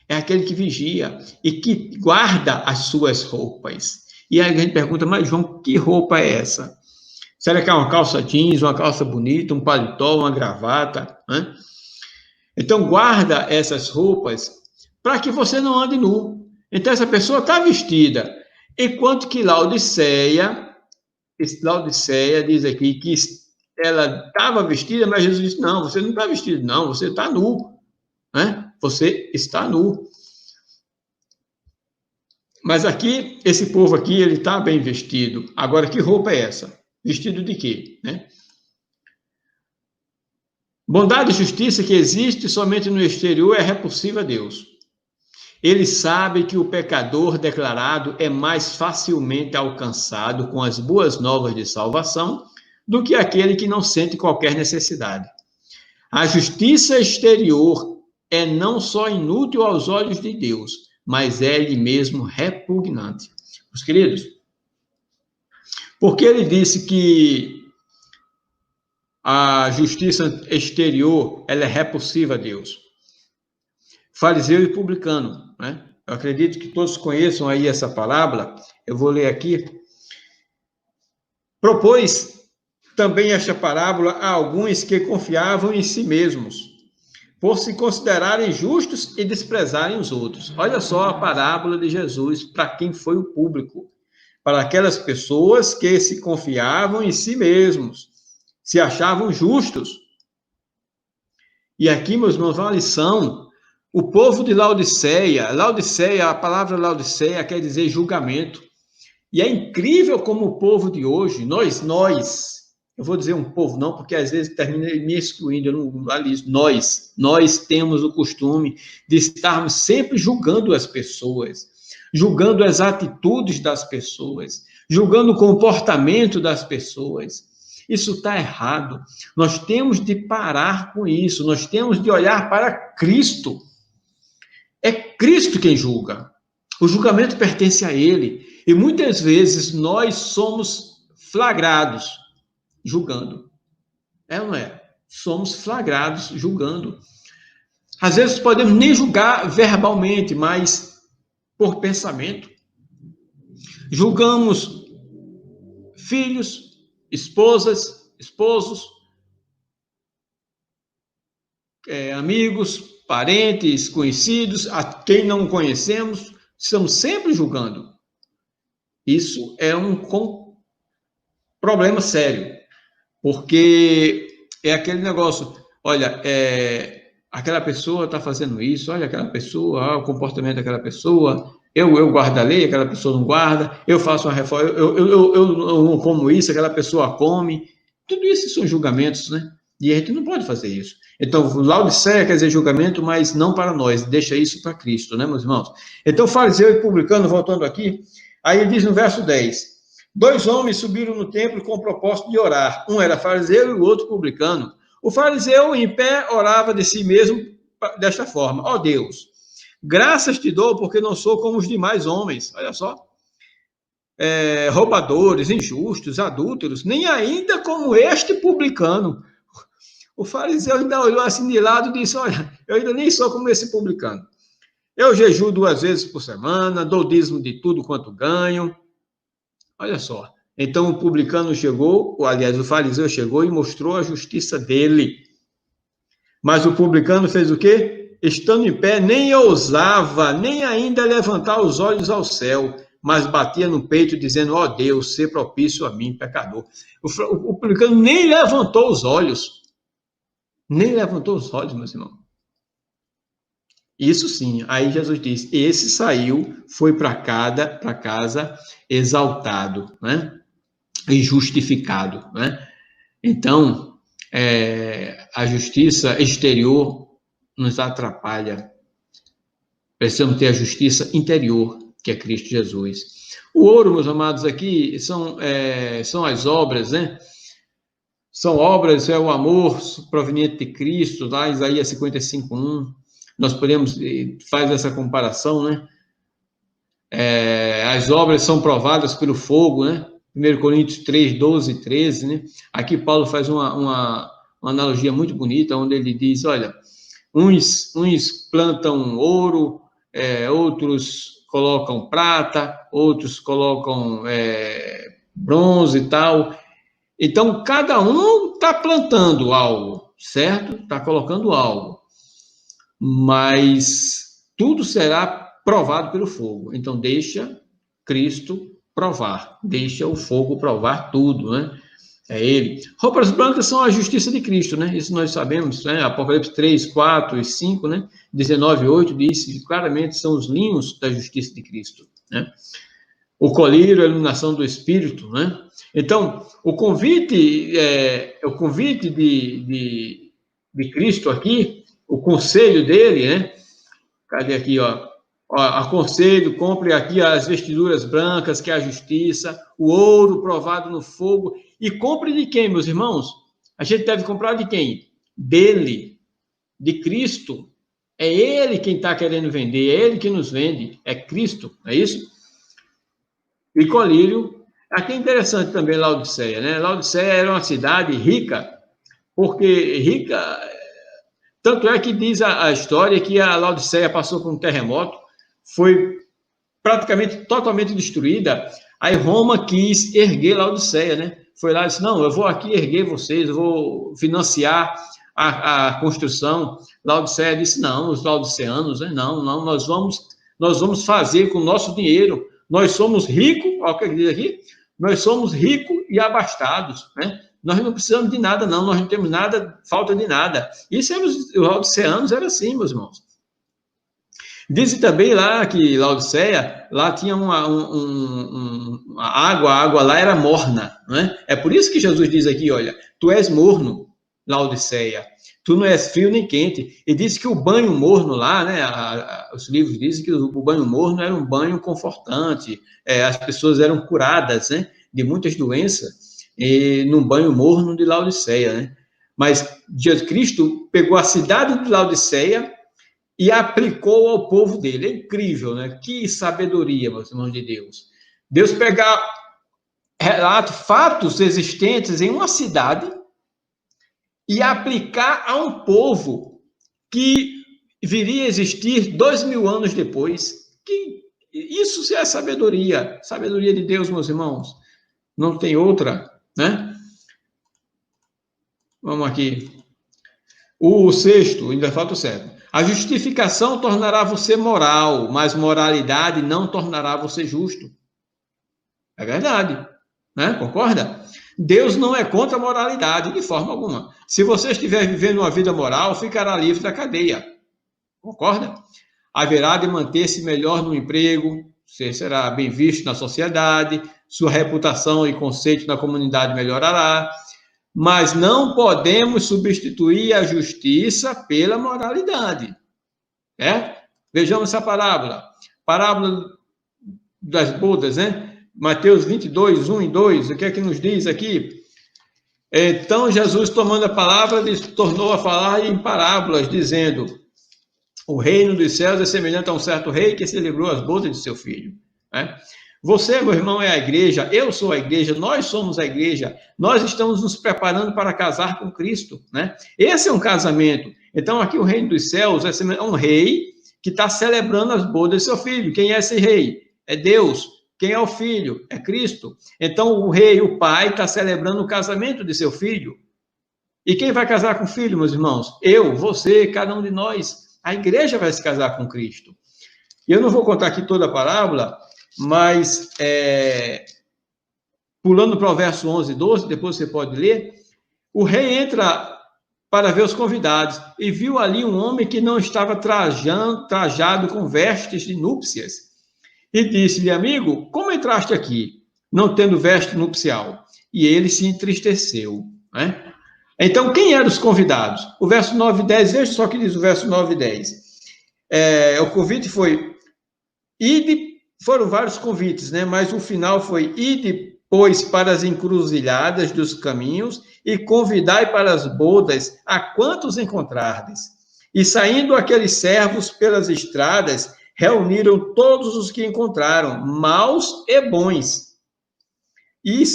[SPEAKER 1] É aquele que vigia e que guarda as suas roupas. E aí a gente pergunta: mas João, que roupa é essa? Será que é uma calça jeans, uma calça bonita, um paletó, uma gravata? Né? Então, guarda essas roupas para que você não ande nu. Então, essa pessoa está vestida. Enquanto que Laodiceia Laodiceia diz aqui que ela estava vestida, mas Jesus disse, não, você não está vestido, não, você está nu, né? Você está nu. Mas aqui, esse povo aqui, ele está bem vestido. Agora, que roupa é essa? Vestido de quê, né? Bondade e justiça que existe somente no exterior é repulsiva a Deus. Ele sabe que o pecador declarado é mais facilmente alcançado com as boas novas de salvação do que aquele que não sente qualquer necessidade. A justiça exterior é não só inútil aos olhos de Deus, mas é ele mesmo repugnante. Meus queridos, porque ele disse que a justiça exterior ela é repulsiva a Deus? Fariseu e publicano, né? Eu acredito que todos conheçam aí essa parábola. Eu vou ler aqui. Propôs também esta parábola a alguns que confiavam em si mesmos, por se considerarem justos e desprezarem os outros. Olha só a parábola de Jesus para quem foi o público. Para aquelas pessoas que se confiavam em si mesmos, se achavam justos. E aqui, meus irmãos, uma lição. O povo de Laodiceia, a palavra Laodiceia quer dizer julgamento. E é incrível como o povo de hoje, nós, eu vou dizer um povo não, porque às vezes termina me excluindo, eu não aliso, nós temos o costume de estarmos sempre julgando as pessoas, julgando as atitudes das pessoas, julgando o comportamento das pessoas. Isso está errado. Nós temos de parar com isso, nós temos de olhar para Cristo. É Cristo quem julga. O julgamento pertence a Ele. E muitas vezes nós somos flagrados julgando. É ou não é? Somos flagrados julgando. Às vezes podemos nem julgar verbalmente, mas por pensamento. Julgamos filhos, esposas, esposos, amigos, parentes, conhecidos, a quem não conhecemos, estamos sempre julgando. Isso é um problema sério, porque é aquele negócio, olha, aquela pessoa está fazendo isso, olha aquela pessoa, o comportamento daquela pessoa, eu guardo a lei, aquela pessoa não guarda, eu faço uma reforma, eu não como isso, aquela pessoa come. Tudo isso são julgamentos, né? E a gente não pode fazer isso. Então, Laodiceia quer dizer julgamento, mas não para nós, deixa isso para Cristo, né, meus irmãos? Então, fariseu e publicano, voltando aqui, aí ele diz no verso 10, 2 homens subiram no templo com o propósito de orar, um era fariseu e o outro publicano. O fariseu, em pé, orava de si mesmo desta forma, ó Deus, graças te dou porque não sou como os demais homens, olha só, roubadores, injustos, adúlteros, nem ainda como este publicano. O fariseu ainda olhou assim de lado e disse, olha, eu ainda nem sou como esse publicano. Eu jejuo 2 vezes por semana, dou dízimo de tudo quanto ganho. Olha só. Então o publicano chegou, aliás, o fariseu chegou e mostrou a justiça dele. Mas o publicano fez o quê? Estando em pé, nem ousava, nem ainda levantar os olhos ao céu, mas batia no peito, dizendo, ó Deus, sê propício a mim, pecador. O publicano nem levantou os olhos. Nem levantou os olhos, meus irmãos. Isso sim. Aí Jesus disse, esse saiu, foi para casa exaltado, né? E justificado, né? Então, a justiça exterior nos atrapalha. Precisamos ter a justiça interior, que é Cristo Jesus. O ouro, meus amados, aqui são as obras, né? São obras, é o amor proveniente de Cristo, lá em Isaías 55:1. Nós podemos fazer essa comparação, né? As obras são provadas pelo fogo, né? 1 Coríntios 3, 12 e 13, né? Aqui Paulo faz uma analogia muito bonita, onde ele diz, olha, uns plantam ouro, outros colocam prata, outros colocam bronze e tal. Então, cada um está plantando algo, certo? Está colocando algo. Mas tudo será provado pelo fogo. Então, deixa Cristo provar. Deixa o fogo provar tudo, né? É ele. Roupas brancas são a justiça de Cristo, né? Isso nós sabemos, né? Apocalipse 3, 4 e 5, né? 19 e 8 diz que claramente são os linhos da justiça de Cristo, né? O colírio, a iluminação do Espírito, né? Então, o convite de Cristo aqui, o conselho dele, né? Cadê aqui, ó? Aconselho, compre aqui as vestiduras brancas, que é a justiça, o ouro provado no fogo. E compre de quem, meus irmãos? A gente deve comprar de quem? Dele, de Cristo. É ele quem está querendo vender, é ele que nos vende, é Cristo, é isso? E colírio. Aqui é interessante também Laodiceia, né? Laodiceia era uma cidade rica, porque rica. Tanto é que diz a história que a Laodiceia passou por um terremoto, foi praticamente totalmente destruída. Aí Roma quis erguer Laodiceia, né? Foi lá e disse: não, eu vou aqui erguer vocês, eu vou financiar a construção. Laodiceia disse: não, os laodiceanos, né? Não, nós vamos fazer com o nosso dinheiro. Nós somos ricos, olha o que diz aqui, nós somos ricos e abastados, né? Nós não precisamos de nada, não, nós não temos nada, falta de nada. Isso os laodiceanos era assim, meus irmãos. Dizem também lá que Laodiceia, lá tinha uma água, a água lá era morna, né? É por isso que Jesus diz aqui, olha, tu és morno, Laodiceia, tu não és frio nem quente. E diz que o banho morno lá, né? Os livros dizem que o banho morno era um banho confortante, as pessoas eram curadas, né? De muitas doenças, num banho morno de Laodiceia, né? Mas Jesus Cristo pegou a cidade de Laodiceia e aplicou ao povo dele. É incrível, né? Que sabedoria, meus irmãos de Deus. Deus pegar fatos existentes em uma cidade e aplicar a um povo que viria a existir 2000 anos depois. Isso é sabedoria de Deus, meus irmãos. Não tem outra, né? Vamos aqui. O sexto, ainda falta o sétimo. A justificação tornará você moral, mas moralidade não tornará você justo. É verdade, né? Concorda? Deus não é contra a moralidade de forma alguma. Se você estiver vivendo uma vida moral, ficará livre da cadeia. Concorda? Haverá de manter-se melhor no emprego, você será bem visto na sociedade, sua reputação e conceito na comunidade melhorará. Mas não podemos substituir a justiça pela moralidade. Vejamos essa parábola. Parábola das bodas, né? Mateus 22, 1 e 2. O que é que nos diz aqui? Então, Jesus, tomando a palavra, tornou a falar em parábolas, dizendo: o reino dos céus é semelhante a um certo rei que celebrou as bodas de seu filho. Você, meu irmão, é a igreja, eu sou a igreja, nós somos a igreja, nós estamos nos preparando para casar com Cristo, né? Esse é um casamento. Então, aqui o reino dos céus é um rei que está celebrando as bodas de seu filho. Quem é esse rei? É Deus. Quem é o filho? É Cristo. Então, o rei, o pai, está celebrando o casamento de seu filho. E quem vai casar com o filho, meus irmãos? Eu, você, cada um de nós. A igreja vai se casar com Cristo. Eu não vou contar aqui toda a parábola, mas, pulando para o verso 11 e 12, depois você pode ler, o rei entra para ver os convidados e viu ali um homem que não estava trajado com vestes de núpcias. E disse-lhe: amigo, como entraste aqui, não tendo veste nupcial? E ele se entristeceu, né? Então, quem eram os convidados? O verso 9 e 10, veja só o que diz o verso 9 e 10. O convite foi: foram vários convites, né? Mas o final foi: ide, pois, para as encruzilhadas dos caminhos e convidai para as bodas a quantos encontrardes. E saindo aqueles servos pelas estradas, reuniram todos os que encontraram, maus e bons. E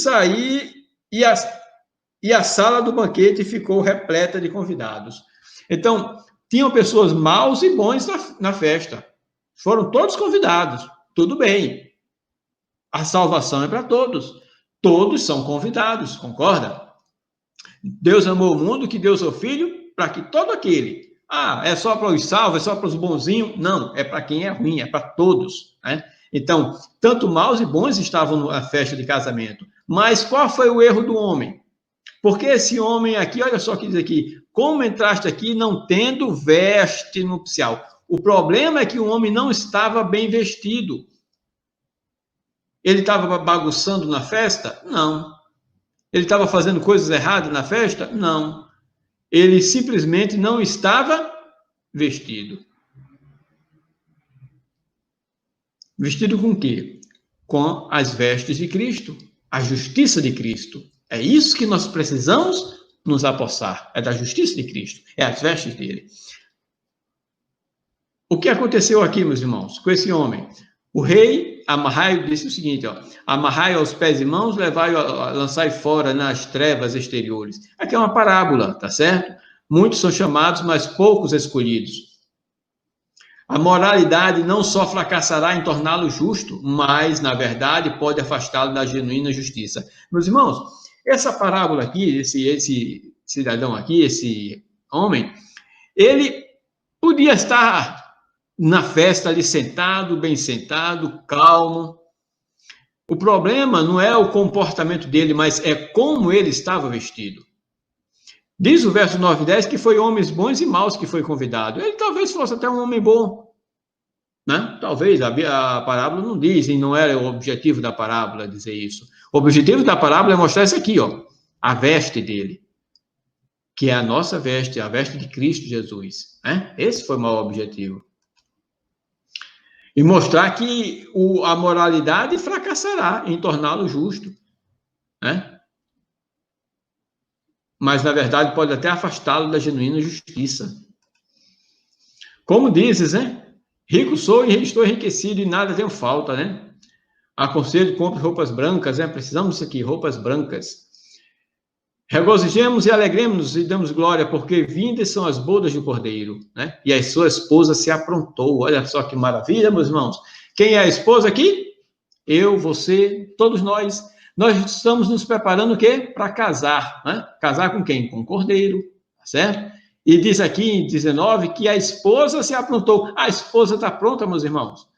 [SPEAKER 1] a sala do banquete ficou repleta de convidados. Então, tinham pessoas maus e bons na festa. Foram todos convidados. Tudo bem. A salvação é para todos. Todos são convidados, concorda? Deus amou o mundo, que deu seu Filho, para que todo aquele... é só para os salvos, é só para os bonzinhos? Não, é para quem é ruim, é para todos, né? Então, tanto maus e bons estavam na festa de casamento. Mas qual foi o erro do homem? Porque esse homem aqui, olha só o que diz aqui, como entraste aqui não tendo veste nupcial? O problema é que o homem não estava bem vestido. Ele estava bagunçando na festa? Não. Ele estava fazendo coisas erradas na festa? Não. Ele simplesmente não estava vestido. Vestido com o quê? Com as vestes de Cristo, a justiça de Cristo. É isso que nós precisamos nos apossar, é da justiça de Cristo, é as vestes dele. O que aconteceu aqui, meus irmãos, com esse homem? O rei amarrai, disse o seguinte, ó, amarrai aos pés e mãos, levai, lançai fora nas trevas exteriores. Aqui é uma parábola, tá certo? Muitos são chamados, mas poucos escolhidos. A moralidade não só fracassará em torná-lo justo, mas, na verdade, pode afastá-lo da genuína justiça. Meus irmãos, essa parábola aqui, esse cidadão aqui, esse homem, ele podia estar na festa ali sentado, bem sentado, calmo. O problema não é o comportamento dele, mas é como ele estava vestido. Diz o verso 9 e 10 que foi homens bons e maus que foi convidado. Ele talvez fosse até um homem bom, né? Talvez, a parábola não diz, e não era o objetivo da parábola dizer isso. O objetivo da parábola é mostrar isso aqui, ó, a veste dele, que é a nossa veste, a veste de Cristo Jesus, né? Esse foi o maior objetivo. E mostrar que a moralidade fracassará em torná-lo justo, né? Mas, na verdade, pode até afastá-lo da genuína justiça. Como dizes, né? Rico sou e estou enriquecido e nada tenho falta, né? Aconselho, compre roupas brancas, né? Precisamos disso aqui, roupas brancas. Regozijemos e alegremos-nos e damos glória, porque vindas são as bodas do Cordeiro, né? E a sua esposa se aprontou. Olha só que maravilha, meus irmãos. Quem é a esposa aqui? Eu, você, todos nós. Nós estamos nos preparando o quê? Para casar, né? Casar com quem? Com o Cordeiro, tá certo? E diz aqui em 19 que a esposa se aprontou. A esposa está pronta, meus irmãos.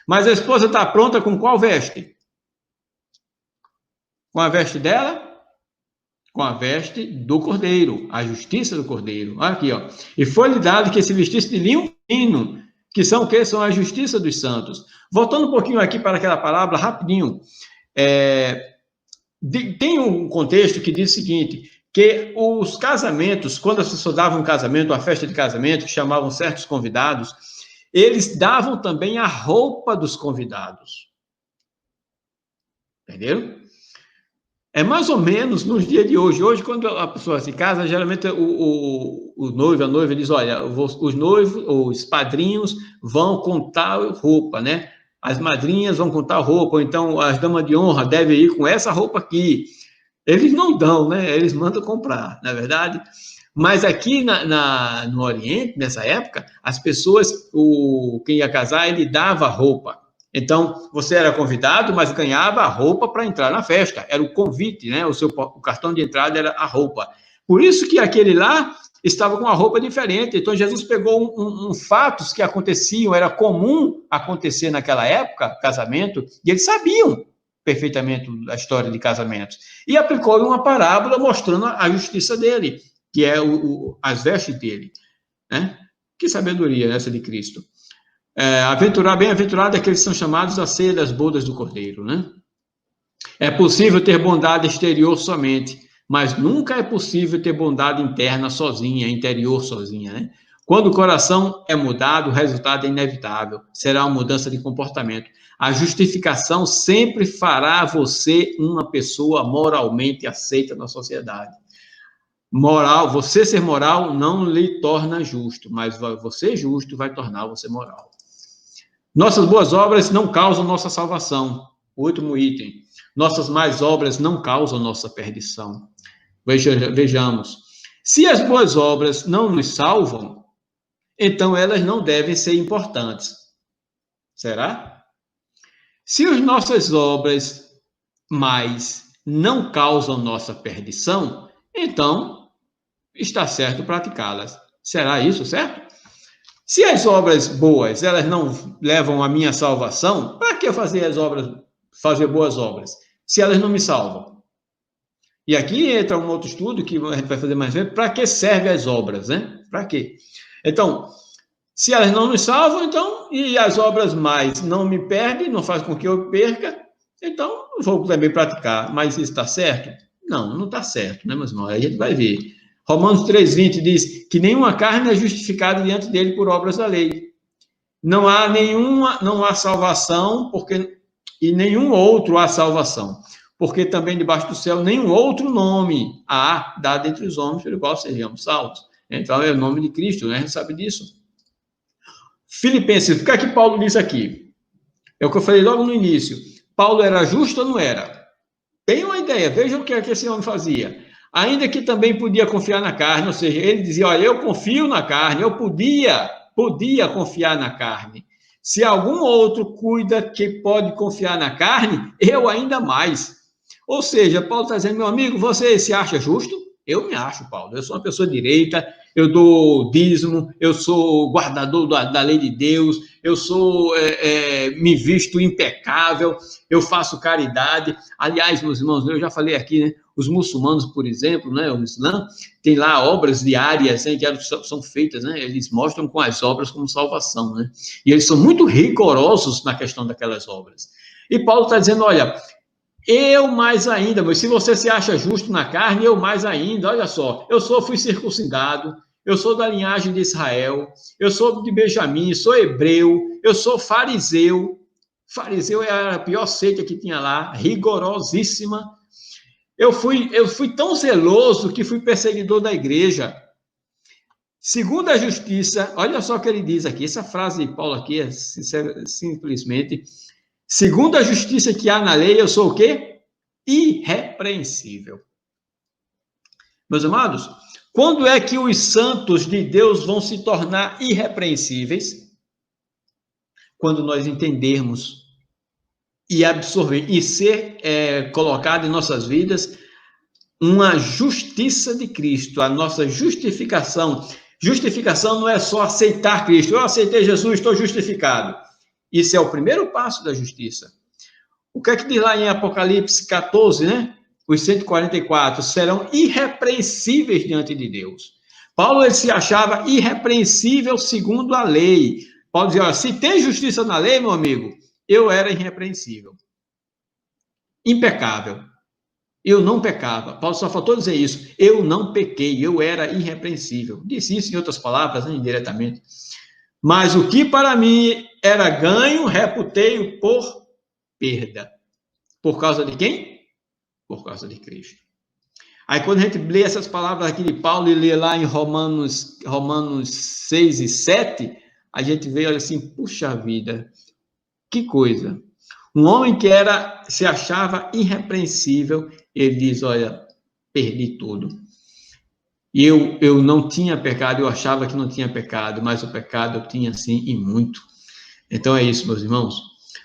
[SPEAKER 1] Mas a esposa está pronta com qual veste? Com a veste dela? Com a veste do Cordeiro, a justiça do Cordeiro. Olha aqui, ó. E foi-lhe dado que se vestisse de linho fino, que são o quê? São a justiça dos santos. Voltando um pouquinho aqui para aquela palavra, rapidinho. Tem um contexto que diz o seguinte, que os casamentos, quando as pessoas davam um casamento, uma festa de casamento, que chamavam certos convidados, eles davam também a roupa dos convidados. Entenderam? É mais ou menos nos dias de hoje. Hoje, quando a pessoa se casa, geralmente o noivo, a noiva diz, olha, os noivos, os padrinhos vão contar roupa, né? As madrinhas vão contar roupa, ou então as damas de honra devem ir com essa roupa aqui. Eles não dão, né? Eles mandam comprar, não é verdade? Mas aqui no Oriente, nessa época, as pessoas, quem ia casar, ele dava roupa. Então, você era convidado, mas ganhava a roupa para entrar na festa. Era o convite, né? O cartão de entrada era a roupa. Por isso que aquele lá estava com uma roupa diferente. Então, Jesus pegou fatos que aconteciam, era comum acontecer naquela época, casamento, e eles sabiam perfeitamente a história de casamentos. E aplicou uma parábola mostrando a justiça dele, que é as vestes dele. Né? Que sabedoria essa de Cristo. Bem-aventurado é aqueles que são chamados a ceia das bodas do Cordeiro. Né? É possível ter bondade exterior somente, mas nunca é possível ter bondade interna sozinha, interior sozinha, né? Quando o coração é mudado, o resultado é inevitável. Será uma mudança de comportamento. A justificação sempre fará você uma pessoa moralmente aceita na sociedade. Você ser moral não lhe torna justo, mas você justo vai tornar você moral. Nossas boas obras não causam nossa salvação. Último item. Nossas más obras não causam nossa perdição. Vejamos. Se as boas obras não nos salvam, então elas não devem ser importantes. Será? Se as nossas obras mais não causam nossa perdição, então está certo praticá-las. Será isso certo? Se as obras boas, elas não levam à minha salvação, para que que fazer as obras, fazer boas obras, se elas não me salvam? E aqui entra um outro estudo que a gente vai fazer mais vezes. Para que servem as obras, né? Para quê? Então, se elas não nos salvam, então, e as obras mais não me perdem, não faz com que eu perca, então vou também praticar. Mas isso está certo? Não está certo, né, meus irmãos? Aí a gente vai ver. Romanos 3,20 diz que nenhuma carne é justificada diante dele por obras da lei. Não há salvação, e nenhum outro há salvação. Porque também debaixo do céu nenhum outro nome há dado entre os homens pelo qual sejamos salvos. Então é o nome de Cristo, né? A gente sabe disso. Filipenses, o que é que Paulo diz aqui? É o que eu falei logo no início. Paulo era justo ou não era? Tem uma ideia, vejam o que esse homem fazia. Ainda que também podia confiar na carne, ou seja, ele dizia, olha, eu confio na carne, eu podia confiar na carne. Se algum outro cuida que pode confiar na carne, eu ainda mais. Ou seja, Paulo está dizendo, meu amigo, você se acha justo? Eu me acho, Paulo. Eu sou uma pessoa direita, eu dou dízimo, eu sou guardador da lei de Deus, eu sou, me visto impecável, eu faço caridade. Aliás, meus irmãos, eu já falei aqui, né? Os muçulmanos, por exemplo, né, o Islã, tem lá obras diárias, né, que são feitas, né? Eles mostram com as obras como salvação, né? E eles são muito rigorosos na questão daquelas obras. E Paulo está dizendo, olha, eu mais ainda, mas se você se acha justo na carne, eu mais ainda, olha só, fui circuncidado, eu sou da linhagem de Israel, eu sou de Benjamim, sou hebreu, eu sou fariseu. Fariseu é a pior seita que tinha lá, rigorosíssima. Eu fui tão zeloso que fui perseguidor da igreja. Segundo a justiça, olha só o que ele diz aqui, essa frase de Paulo aqui é simplesmente... Segundo a justiça que há na lei, eu sou o quê? Irrepreensível. Meus amados, quando é que os santos de Deus vão se tornar irrepreensíveis? Quando nós entendermos e absorver e ser colocado em nossas vidas uma justiça de Cristo, a nossa justificação. Justificação não é só aceitar Cristo. Eu aceitei Jesus, estou justificado. Isso é o primeiro passo da justiça. O que é que diz lá em Apocalipse 14, né? Os 144 serão irrepreensíveis diante de Deus. Paulo ele se achava irrepreensível segundo a lei. Paulo dizia, olha, se tem justiça na lei, meu amigo, eu era irrepreensível. Impecável. Eu não pecava. Paulo só faltou dizer isso. Eu não pequei, eu era irrepreensível. Disse isso em outras palavras, né, indiretamente. Mas o que para mim era ganho, reputei-o por perda. Por causa de quem? Por causa de Cristo. Aí quando a gente lê essas palavras aqui de Paulo e lê lá em Romanos 6 e 7, a gente vê, olha assim, puxa vida, que coisa. Um homem que se achava irrepreensível, ele diz, olha, perdi tudo. E eu não tinha pecado, eu achava que não tinha pecado, mas o pecado eu tinha sim e muito. Então é isso, meus irmãos.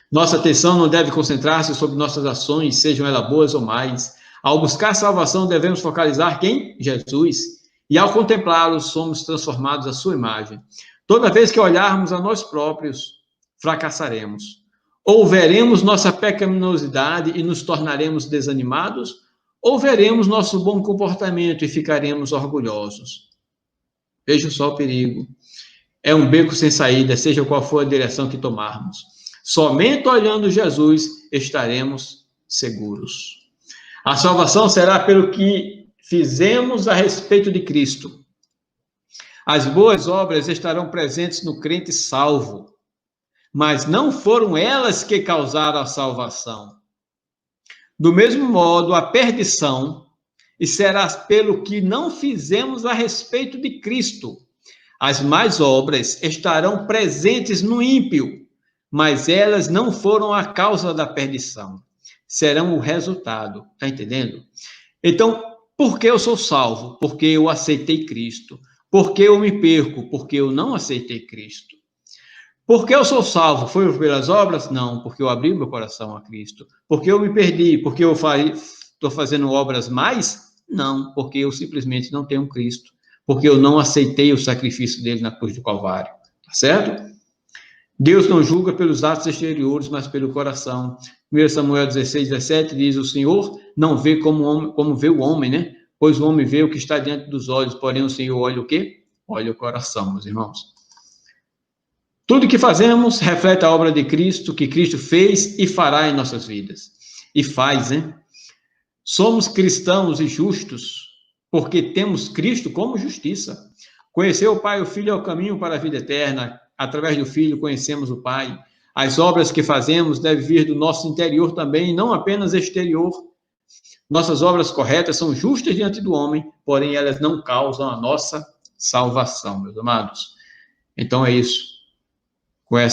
[SPEAKER 1] Nossa atenção não deve concentrar-se sobre nossas ações, sejam elas boas ou mais. Ao buscar salvação, devemos focalizar quem? Jesus. E ao contemplá-lo, somos transformados à sua imagem. Toda vez que olharmos a nós próprios, fracassaremos. Ou veremos nossa pecaminosidade e nos tornaremos desanimados, ou veremos nosso bom comportamento e ficaremos orgulhosos. Veja só o perigo. É um beco sem saída, seja qual for a direção que tomarmos. Somente olhando Jesus estaremos seguros. A salvação será pelo que fizemos a respeito de Cristo. As boas obras estarão presentes no crente salvo, mas não foram elas que causaram a salvação. Do mesmo modo, a perdição será pelo que não fizemos a respeito de Cristo. As más obras estarão presentes no ímpio, mas elas não foram a causa da perdição. Serão o resultado. Está entendendo? Então, por que eu sou salvo? Porque eu aceitei Cristo. Por que eu me perco? Porque eu não aceitei Cristo. Por que eu sou salvo? Foi pelas obras? Não, porque eu abri meu coração a Cristo. Porque eu me perdi? Porque eu estou fazendo obras mais? Não, porque eu simplesmente não tenho Cristo. Porque eu não aceitei o sacrifício dele na cruz do Calvário. Tá certo? Deus não julga pelos atos exteriores, mas pelo coração. 1 Samuel 16, 17 diz, o Senhor não vê como vê o homem, né? Pois o homem vê o que está diante dos olhos, porém o Senhor olha o quê? Olha o coração, meus irmãos. Tudo que fazemos reflete a obra de Cristo, que Cristo fez e fará em nossas vidas. E faz, né? Somos cristãos e justos porque temos Cristo como justiça. Conhecer o Pai e o Filho é o caminho para a vida eterna. Através do Filho conhecemos o Pai. As obras que fazemos devem vir do nosso interior também, não apenas exterior. Nossas obras corretas são justas diante do homem, porém elas não causam a nossa salvação, meus amados. Então é isso.